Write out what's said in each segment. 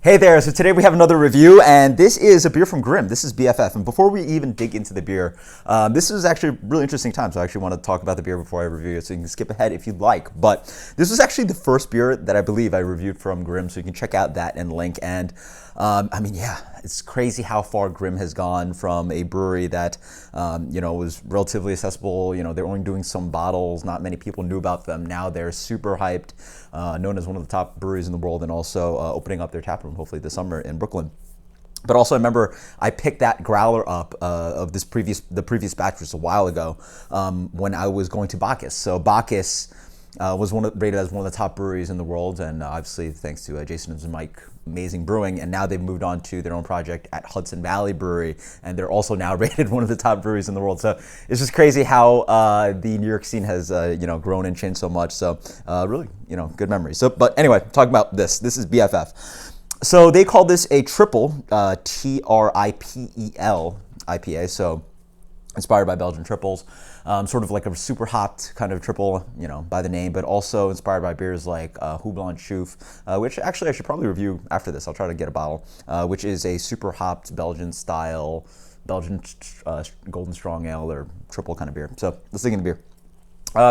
Hey there, so today we have another review, and this is a beer from Grimm. This is BFF, and before we even dig into the beer, this is actually a really interesting time, so I actually want to talk about the beer before I review it, so you can skip ahead if you'd like. But this was actually the first beer that I believe I reviewed from Grimm, so you can check out that and link. And I mean, yeah, it's crazy how far Grimm has gone from a brewery that, was relatively accessible. They're only doing some bottles, not many people knew about them. Now they're super hyped, known as one of the top breweries in the world, and also opening up their tap room hopefully this summer in Brooklyn. But also, I remember I picked that growler up of the previous batch just a while ago when I was going to Bacchus. So Bacchus was rated as one of the top breweries in the world, and obviously thanks to Jason and Mike, amazing brewing. And now they've moved on to their own project at Hudson Valley Brewery, and they're also now rated one of the top breweries in the world. So it's just crazy how the New York scene has grown and changed so much. So really, good memories. So, but anyway, talking about this. This is BFF. So they call this a triple, Tripel IPA, so inspired by Belgian triples, sort of like a super hopped kind of triple, by the name, but also inspired by beers like Houblon Chouf, which actually I should probably review after this. I'll try to get a bottle, which is a super hopped Belgian golden strong ale or triple kind of beer. So let's dig into beer.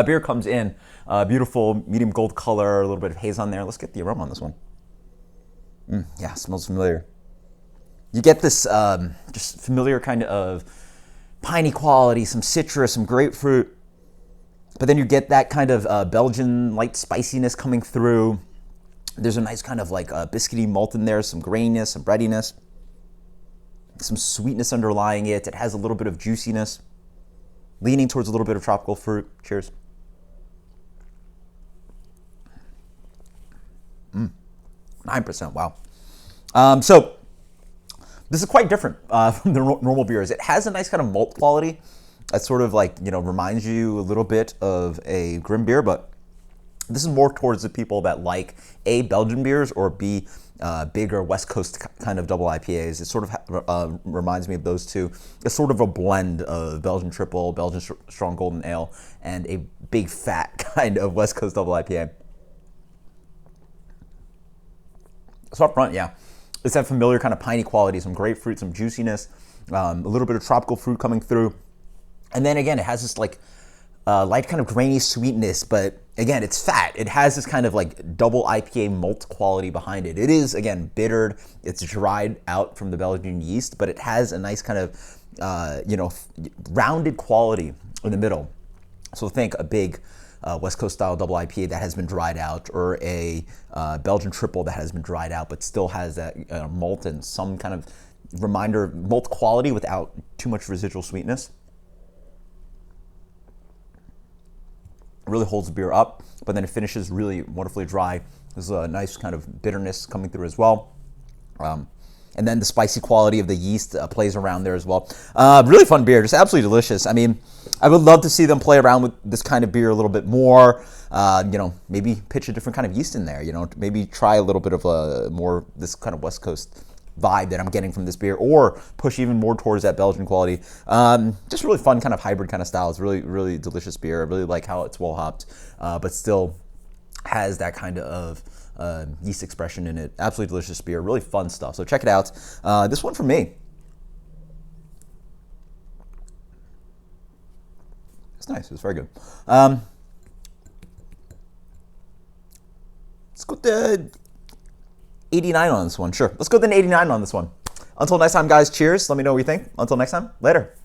Beer comes in beautiful medium gold color, a little bit of haze on there. Let's get the aroma on this one. Yeah, smells familiar. You get this just familiar kind of piney quality, some citrus, some grapefruit, but then you get that kind of Belgian light spiciness coming through. There's a nice kind of like biscuity malt in there, some graininess, some breadiness, some sweetness underlying it. It has a little bit of juiciness, leaning towards a little bit of tropical fruit. Cheers. 9%, wow. So this is quite different from the normal beers. It has a nice kind of malt quality that sort of like, reminds you a little bit of a Grimm beer, but this is more towards the people that like A, Belgian beers, or B, bigger West Coast kind of double IPAs. It sort of reminds me of those two. It's sort of a blend of Belgian triple, Belgian strong golden ale, and a big fat kind of West Coast double IPA. So up front, yeah, it's that familiar kind of piney quality, some grapefruit, some juiciness, a little bit of tropical fruit coming through. And then again, it has this like light kind of grainy sweetness, but again, it's fat. It has this kind of like double IPA malt quality behind it. It is, again, bittered. It's dried out from the Belgian yeast, but it has a nice kind of, rounded quality in the middle. So think a big West Coast style double IPA that has been dried out, or a Belgian triple that has been dried out but still has that malt and some kind of reminder malt quality without too much residual sweetness. It really holds the beer up, but then it finishes really wonderfully dry. There's a nice kind of bitterness coming through as well. And then the spicy quality of the yeast plays around there as well. Really fun beer, just absolutely delicious. I mean, I would love to see them play around with this kind of beer a little bit more. Maybe pitch a different kind of yeast in there. Maybe try a little bit of this kind of West Coast vibe that I'm getting from this beer, or push even more towards that Belgian quality. Just really fun kind of hybrid kind of style. It's really, really delicious beer. I really like how it's well hopped, but still has that kind of yeast expression in it. Absolutely delicious beer, really fun stuff. So check it out. This one for me. It's nice. It's very good. Let's go to 89 on this one. Sure. Let's go to an 89 on this one. Until next time, guys, cheers. Let me know what you think. Until next time, later.